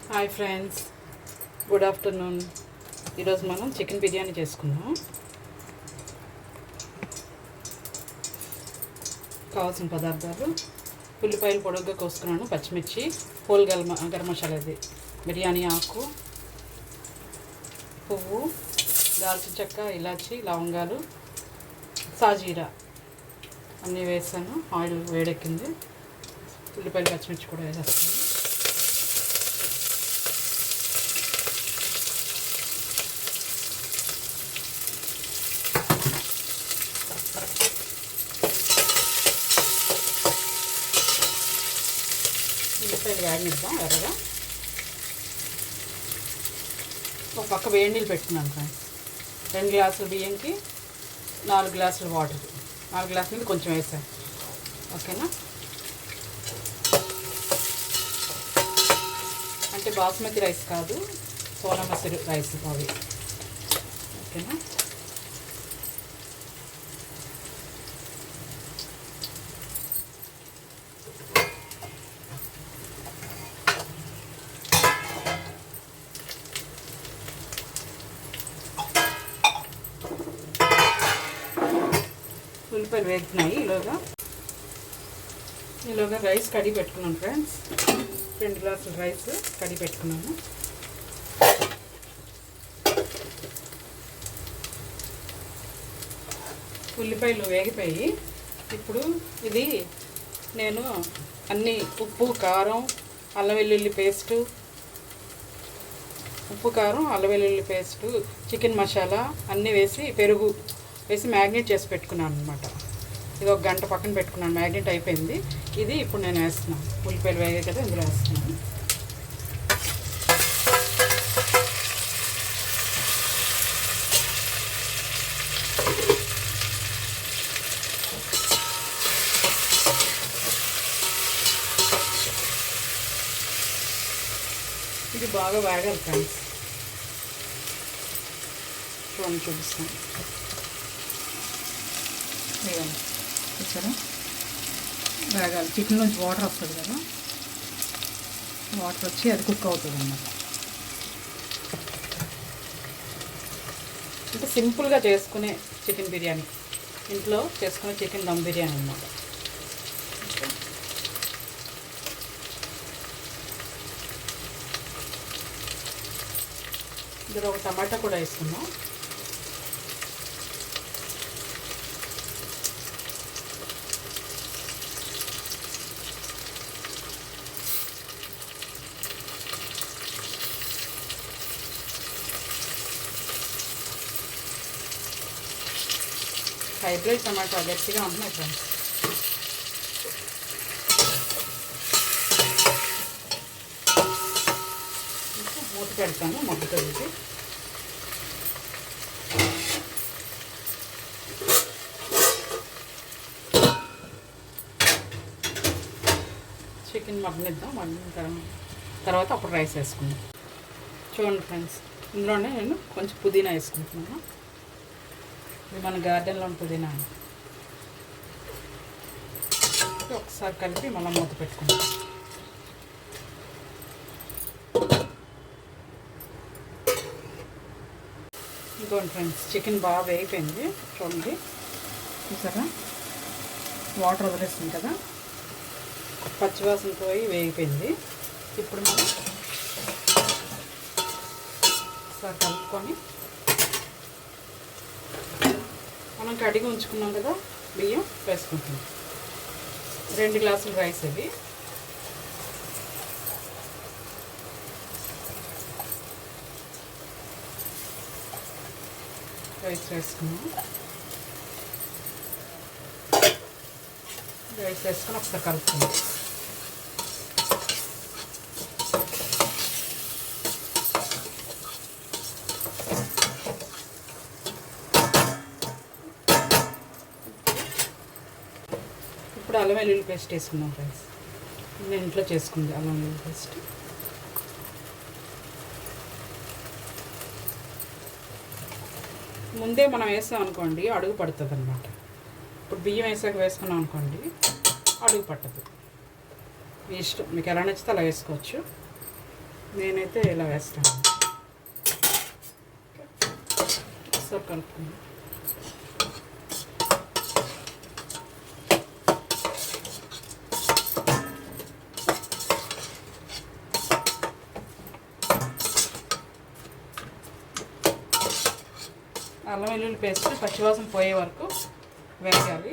Hi friends, good afternoon. ఈరోజు మనం chicken biryani చేసుకుందాం. కావాల్సిన పదార్థాలు: ఉల్లిపాయలు పొడుగ్గా కోసుకున్నాను, పచ్చిమిర్చి, హోల్ గరం మసాలాది, బిర్యానీ ఆకు, పువ్వు, దాల్చిన చెక్క, ఇలాచి, లవంగాలు, సాజీరా అన్నీ వేసాను. ఆయిల్ వేడెక్కింది. ఉల్లిపాయలు పచ్చిమిర్చి కూడా వేసేస్తాను. ఉల్లిపాయలు వేడనిద్దాం ఎర్రగా. ఒక పక్క వేడి నీళ్ళు పెట్టుకున్నాను ఫ్రెండ్స్. 2 గ్లాసుల బియ్యంకి 4 గ్లాసుల వాటర్. 4 గ్లాసుల నీళ్ళు కొంచెం వేసాను. ఓకేనా? అంటే బాస్మతి రైస్ కాదు, సోనా మసూరి రైస్ అవి. ఓకేనా? ఉల్లిపాయలు వేగుతున్నాయి. ఈలోగా రైస్ కడిగి పెట్టుకున్నాను ఫ్రెండ్స్. 2 గ్లాసుల రైస్ కడిగి పెట్టుకున్నాను. ఉల్లిపాయలు వేగిపోయి ఇప్పుడు ఇది నేను అన్నీ ఉప్పు, కారం, అల్లం వెల్లుల్లి పేస్టు, చికెన్ మసాలా అన్నీ వేసి, పెరుగు వేసి మ్యాగ్నేట్ చేసి పెట్టుకున్నాను అనమాట. ఇది 1 గంట పక్కన పెట్టుకున్నాను. మ్యాగ్నేట్ అయిపోయింది. ఇది ఇప్పుడు నేను వేస్తున్నాను. ఉల్లిపాయలు వేగాయి కదా, ఇందులో వేస్తున్నాను. ఇది బాగా వేగాలి ఫ్రెండ్స్. చూపిస్తాను. చూసారా, వేగాలి. చికెన్ నుంచి వాటర్ వస్తుంది కదా, వాటర్ వచ్చి అది కుక్ అవుతుంది అన్నమాట. అంటే సింపుల్గా చేసుకునే చికెన్ బిర్యానీ, ఇంట్లో చేసుకునే చికెన్ దమ్ బిర్యానీ అన్నమాట. ఇందులో ఒక టమాటా కూడా వేసుకున్నాం. హైబ్రిడ్ టమాటా గట్టిగా ఉంటున్నాయి ఫ్రెండ్స్. మూత పెడతాను మగ్గుతో. చికెన్ మగ్గనిద్దాం. మగ్గిన తర్వాత అప్పుడు రైస్ వేసుకుందాం. చూడండి ఫ్రెండ్స్, ఇందులోనే నేను కొంచెం పుదీనా వేసుకుంటున్నాను. ఇది మన గార్డెన్లో ఉన్న పుదీనా. ఒకసారి కలిపి మళ్ళీ మూత పెట్టుకుందాం. ఇంకోండి ఫ్రెండ్స్, చికెన్ బాగా వేగిపోయింది. చూడండి, చూసారా, వాటర్ వదిలేస్తుంది కదా, పచ్చివాసన పోయి వేగిపోయింది. ఇప్పుడు మనం ఒకసారి కలుపుకొని, మనం కడిగి ఉంచుకున్నాం కదా బియ్యం వేసుకుంటున్నాం. 2 గ్లాసుల రైస్ ఇవి. రైస్ వేసుకున్నాం. రైస్ వేసుకొని ఒకసారి కలుపుకుందాం. ఇప్పుడు అల్లం వెల్లుల్లి పేస్ట్ వేసుకుందాం ఫ్రెండ్స్. నేను ఇంట్లో చేసుకుంది అల్లం వెల్లుల్లి పేస్ట్. ముందే మనం వేసాం అనుకోండి అడుగు పడుతుంది అన్నమాట. ఇప్పుడు బియ్యం వేసాక వేసుకున్నాం అనుకోండి అడుగు పట్టదు. మీ ఇష్టం, మీకు ఎలా నచ్చితే అలా వేసుకోవచ్చు. నేనైతే ఇలా వేస్తాను. సో కలుపుకుందాం. అల్లం వెల్లుల్లి పేస్ట్ పచ్చివాసన పోయే వరకు వేయాలి.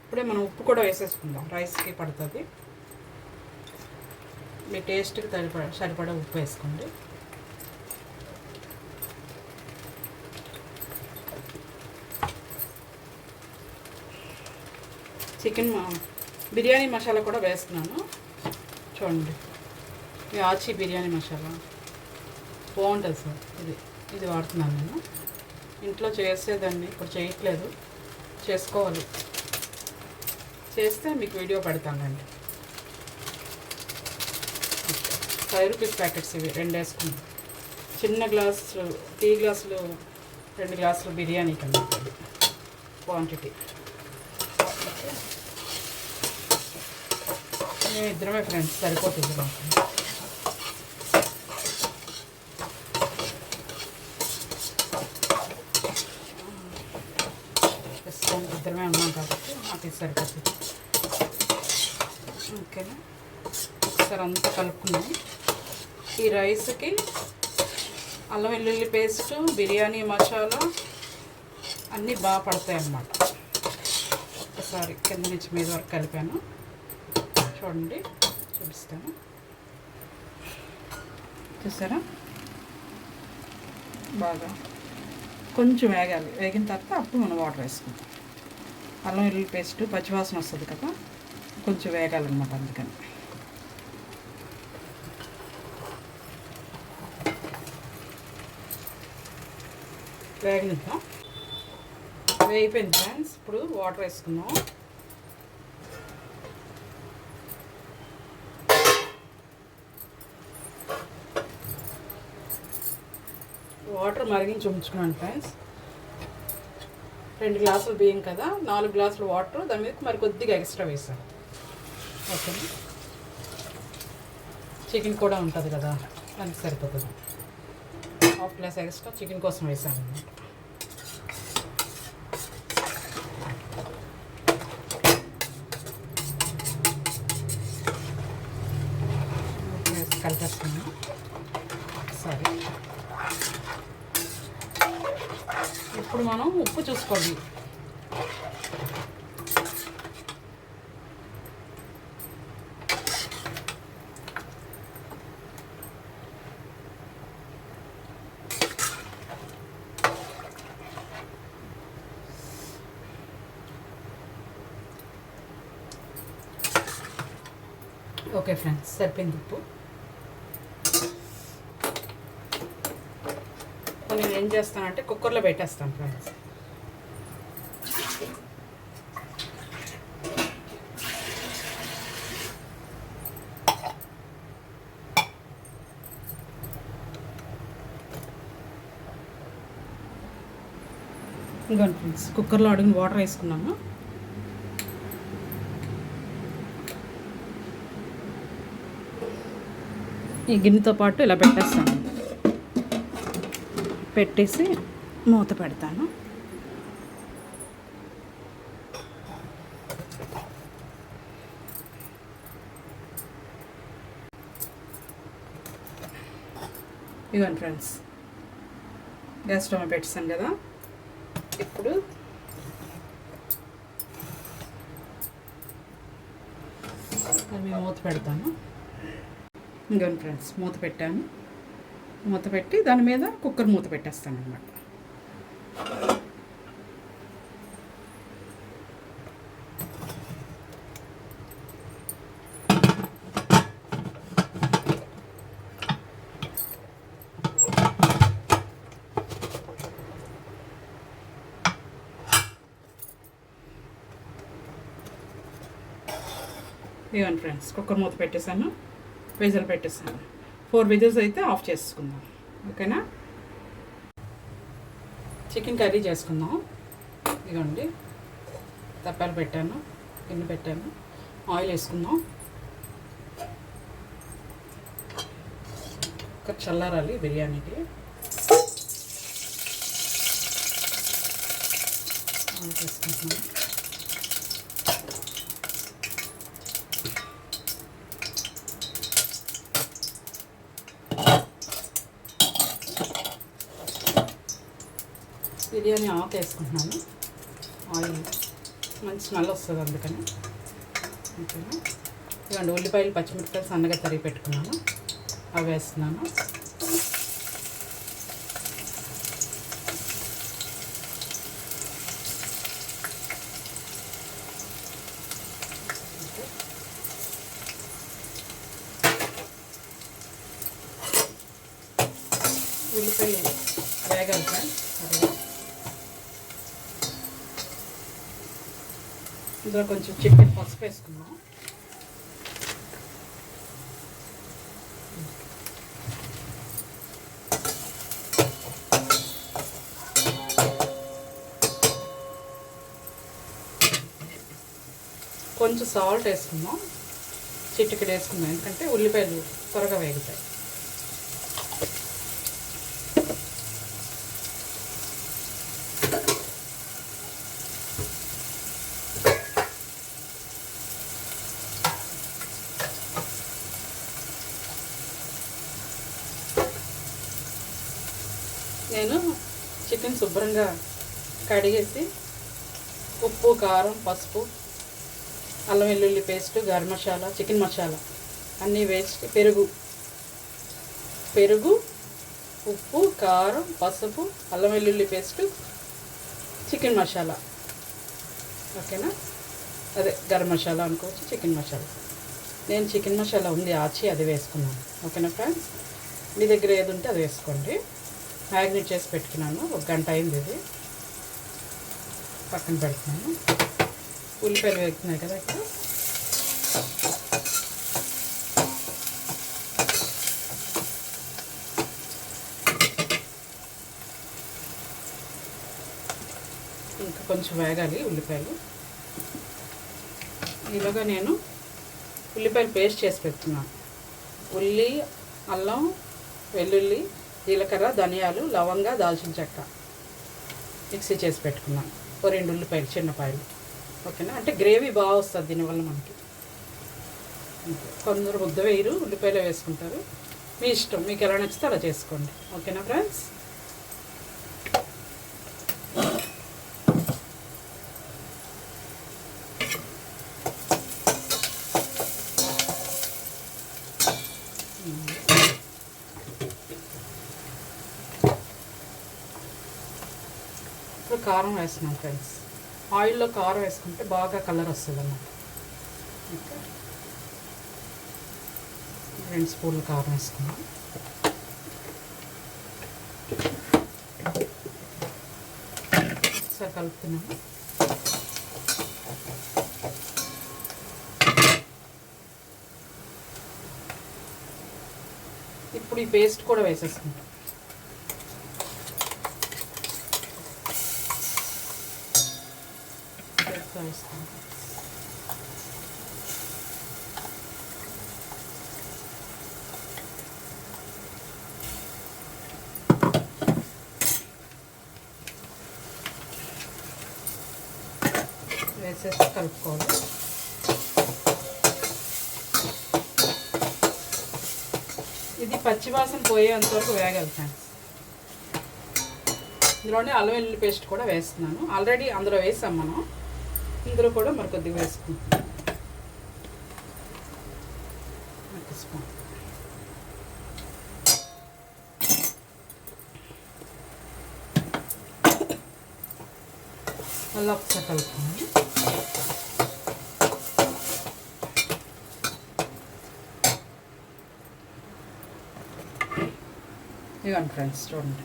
ఇప్పుడే మనం ఉప్పు కూడా వేసేసుకుందాం, రైస్కి పడుతుంది. మీ టేస్ట్కి సరిపడా ఉప్పు వేసుకోండి. చికెన్ బిర్యానీ మసాలా కూడా వేస్తున్నాను చూడండి. ఈ ఆచి బిర్యానీ మసాలా బాగుంటుంది సార్. ఇది వాడుతున్నాను నేను. ఇంట్లో చేసేదాన్ని, ఇప్పుడు చేయట్లేదు, చేసుకోవాలి. చేస్తే మీకు వీడియో పెడతానండి. 5 రూపీస్ ప్యాకెట్స్ ఇవి 2 వేసుకుంటాం. చిన్న గ్లాసు టీ గ్లాసులు 2 గ్లాసులు బిర్యానీ కన్నా క్వాంటిటీ. మేము ఇద్దరమే ఫ్రెండ్స్, సరిపోతుంది మాకు. ఇద్దరమే ఉన్నాం కాబట్టి మాకు సరిపోతుంది. ఓకేనా, ఒకసారి అంతా కలుపుకున్నాం. ఈ రైస్కి అల్లం వెల్లుల్లి పేస్ట్, బిర్యానీ మసాలా అన్నీ బాగా పడతాయి అన్నమాట. ఒకసారి కింద నుంచి మీద వరకు కలిపాను చూడండి, చూపిస్తాను. చూసారా, బాగా కొంచెం వేగాలి. వేగిన తర్వాత అప్పుడు మనం వాటర్ వేసుకుంటాం. అల్లం వెల్లుల్లి పేస్ట్ పచ్చివాసన వస్తుంది కదా, కొంచెం వేగాలన్నమాట. అందుకని వేగిద్దాం. వేగిపోయింది ఫ్రెండ్స్. ఇప్పుడు వాటర్ వేసుకుందాం. వాటర్ మరిగించి ఉంచుకున్నాను ఫ్రెండ్స్. 2 గ్లాసులు బియ్యం కదా, 4 గ్లాసులు వాటర్, దాని మీద మరి కొద్దిగా ఎక్స్ట్రా వేసాను. ఓకేనా, చికెన్ కూడా ఉంటుంది కదా, దానికి సరిపోతుంది. 1/2 గ్లాస్ ఎక్స్ట్రా చికెన్ కోసం వేసాను అన్నమాట. కలిపేస్తున్నాను సరే. ఇప్పుడు మనం ఉప్పు చూసుకోండి. ఓకే ఫ్రెండ్స్, సరిపోయింది ఉప్పు. నేను ఏం చేస్తానంటే కుక్కర్లో పెట్టేస్తాను ఫ్రెండ్స్. ఇంకోండి ఫ్రెండ్స్, కుక్కర్లో అడిగిన వాటర్ వేసుకున్నాను. ఈ గిన్నెతో పాటు ఇలా పెట్టేస్తాను. పెట్టేసి మూత పెడతాను. ఇవ్వండి ఫ్రెండ్స్, గ్యాస్ స్టవ్ పెట్టేసాను కదా. ఇప్పుడు మూత పెడతాను. ఇంకోండి ఫ్రెండ్స్, మూత పెట్టాను. మూత పెట్టి దాని మీద కుక్కర్ మూత పెట్టేస్తాను అన్నమాట. ఇవ్వండి ఫ్రెండ్స్, కుక్కర్ మూత పెట్టేశాను, విజిల్ పెట్టేసాను. 4 విజిల్స్ అయితే ఆఫ్ చేసుకుందాం. ఓకేనా, చికెన్ కర్రీ చేసుకుందాం. ఇదిగోండి, తప్పాలు పెట్టాను, గిన్నె పెట్టాను, ఆయిల్ వేసుకుందాం. చక్కగా చల్లారాలి బిర్యానీకి. వేసుకుంటున్నాను. బిర్యానీ ఆకు వేసుకుంటున్నాను. ఆయిల్ మంచి స్మెల్ వస్తుంది అందుకని. ఓకేనా. ఇవ్వండి ఉల్లిపాయలు పచ్చిమిరపకాయలు సన్నగా తరిగి పెట్టుకున్నాను, అవి వేస్తున్నాను. ఉల్లిపాయ వేగాలి ఫ్రెండ్స్. ఇందులో కొంచెం చికెన్ పసుపు వేసుకున్నాం. కొంచెం సాల్ట్ వేసుకుందాం, చిటికెడు వేసుకుందాం, ఎందుకంటే ఉల్లిపాయలు త్వరగా వేగుతాయి. నేను చికెన్ శుభ్రంగా కడిగేసి ఉప్పు, కారం, పసుపు, అల్లం వెల్లుల్లి పేస్ట్, గరం మసాలా, చికెన్ మసాలా అన్నీ వేసి పెరుగు, ఉప్పు, కారం, పసుపు, అల్లం వెల్లుల్లి పేస్ట్, చికెన్ మసాలా, ఓకేనా, అదే గరం మసాలా అనుకోవచ్చు, చికెన్ మసాలా. నేను చికెన్ మసాలా ఉంది ఆచి, అది వేసుకున్నాను. ఓకేనా ఫ్రెండ్స్, మీ దగ్గర ఏది ఉంటే అది వేసుకోండి. మ్యాగ్నేట్ చేసి పెట్టుకున్నాను, 1 గంట అయింది. ఇది పక్కన పెడుతున్నాను. ఉల్లిపాయలు వేగుతున్నాయి కదా ఇక్కడ. ఇంకా కొంచెం వేగాలి ఉల్లిపాయలు. ఇలాగా నేను ఉల్లిపాయలు పేస్ట్ చేసి పెడుతున్నాను. ఉల్లి, అల్లం, వెల్లుల్లి, జీలకర్ర, ధనియాలు, లవంగా, దాల్చిన చెక్క మిక్సీ చేసి పెట్టుకున్నాను. 2 ఉల్లిపాయలు చిన్నపాయలు. ఓకేనా, అంటే గ్రేవీ బాగా వస్తుంది దీనివల్ల మనకి. కొందరు ముద్ద వేయరు, ఉల్లిపాయలు వేసుకుంటారు. మీ ఇష్టం, మీకు ఎలా నచ్చితే అలా చేసుకోండి. ఓకేనా ఫ్రెండ్స్. ఇప్పుడు కారం వేస్తున్నాం ఫ్రెండ్స్. ఆయిల్లో కారం వేసుకుంటే బాగా కలర్ వస్తుంది అన్నమాట. ఓకే, 2 స్పూన్లు కారం వేసుకున్నాం. ఒకసారి కలుపుతున్నాము. ఇప్పుడు ఈ పేస్ట్ కూడా వేసేసుకుంటాం. వేస్తాం. వేసేసి కలుపుకోవాలి. ఇది పచ్చివాసన పోయేంతవరకు వేగాలి ఫ్రెండ్స్. ఇందులోనే అల్లం వెల్లుల్లి పేస్ట్ కూడా వేస్తున్నాను. ఆల్రెడీ అందులో వేసాం మనం, ఇందులో కూడా మరి కొద్దిగా వేసుకుంటాం. 1 స్పూన్. మళ్ళీ ఒకసారి కలుపుకోండి. ఇవ్వండి ఫ్రెండ్స్, చూడండి,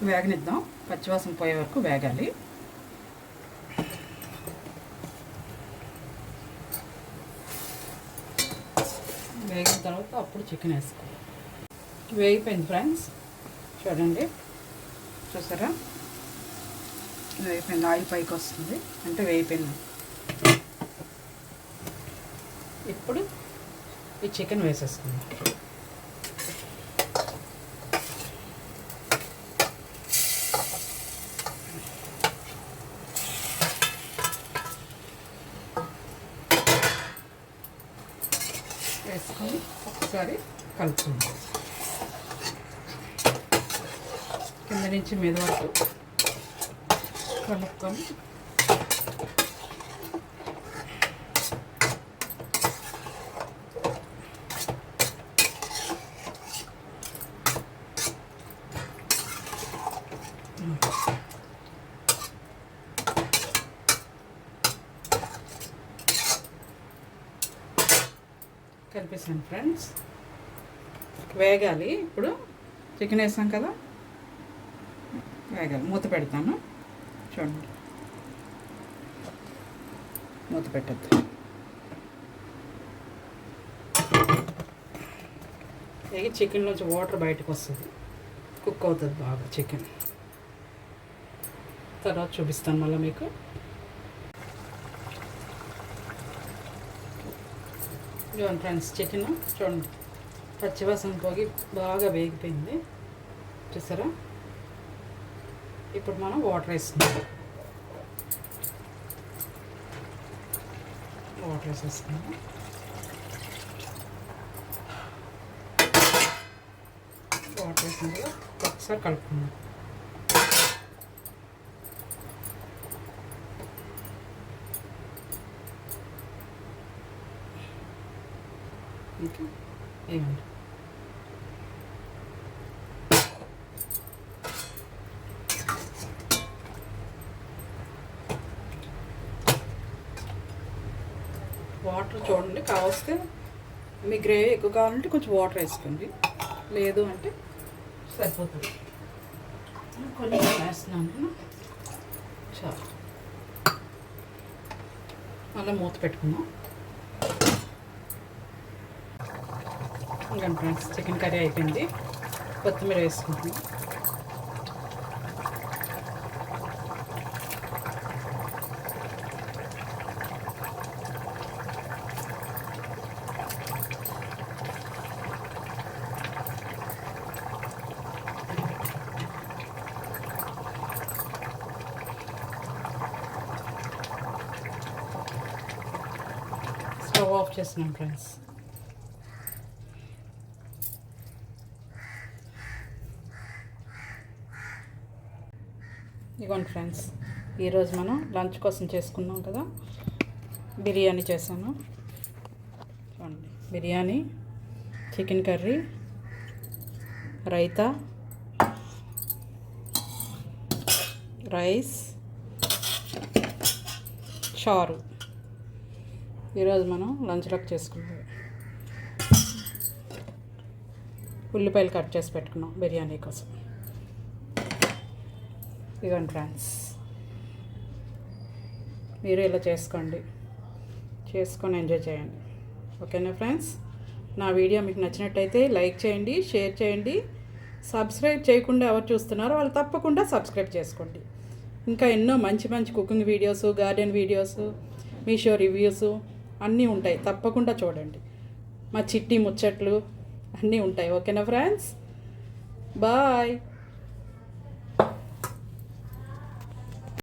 వేగనిద్దాం. పచ్చివాసన పోయే వరకు వేగాలి. వేగిన తర్వాత అప్పుడు చికెన్ వేసుకోవాలి. వేగిపోయింది ఫ్రెండ్స్, చూడండి, చూసారా, వేగిపోయింది. ఆయిల్ పైకి వస్తుంది అంటే వేగిపోయింది. ఇప్పుడు ఈ చికెన్ వేసేసుకుందాం. ఒకసారి కలుపుకుందాం. కింద నుంచి మీద వరకు కలుపుకొని కలిపేసాను ఫ్రెండ్స్. వేగాలి. ఇప్పుడు చికెన్ వేసాం కదా, వేగాలి. మూత పెడతాను. చూడండి, మూత పెట్టద్దు. వేగి చికెన్లోంచి వాటర్ బయటకు వస్తుంది, కుక్ అవుతుంది బాగా చికెన్. తర్వాత చూపిస్తాను మళ్ళీ మీకు. చూడండి ఫ్రెండ్స్, చికెన్ చూడండి పచ్చివాసన పోగి బాగా వేగిపోయింది చూసారా. ఇప్పుడు మనం వాటర్ వేసుకుందాం. వాటర్ వేసేసుకుందాం. వాటర్ వేసిన తర్వాత ఒకసారి కలుపుకుందాం. ఇంకా ఏమండి వాటర్ చూడండి, కావస్తే మీ గ్రేవీ ఎక్కువ కావాలంటే కొంచెం వాటర్ వేసుకోండి, లేదు అంటే సరిపోతుంది. కొన్ని వేస్తున్నాను చాలా. మళ్ళీ మూత పెట్టుకుందాం. ఇంకా ఫ్రెండ్స్, చికెన్ కర్రీ అయిపోయింది. కొత్తిమీర వేసుకుంటున్నాం. స్టవ్ ఆఫ్ చేస్తున్నాం ఫ్రెండ్స్. ఇదిగోండి ఫ్రెండ్స్, ఈరోజు మనం లంచ్ కోసం చేసుకున్నాం కదా, బిర్యానీ చేశాను. చూడండి, biryani, chicken curry, raita, rice, చారు. ఈరోజు మనం లంచ్లోకి చేసుకున్నాం. ఉల్లిపాయలు కట్ చేసి పెట్టుకున్నాం బిర్యానీ కోసం. ఇదిగోండి ఫ్రెండ్స్, మీరు ఇలా చేసుకొని ఎంజాయ్ చేయండి. ఓకేనా ఫ్రెండ్స్, నా వీడియో మీకు నచ్చినట్టయితే లైక్ చేయండి, షేర్ చేయండి. సబ్స్క్రైబ్ చేయకుండా ఎవరు చూస్తున్నారో వాళ్ళు తప్పకుండా సబ్స్క్రైబ్ చేసుకోండి. ఇంకా ఎన్నో మంచి మంచి cooking videos, garden videos, Meesho reviews అన్నీ ఉంటాయి, తప్పకుండా చూడండి. మా చిట్టి ముచ్చట్లు అన్నీ ఉంటాయి. ఓకేనా ఫ్రెండ్స్, బాయ్.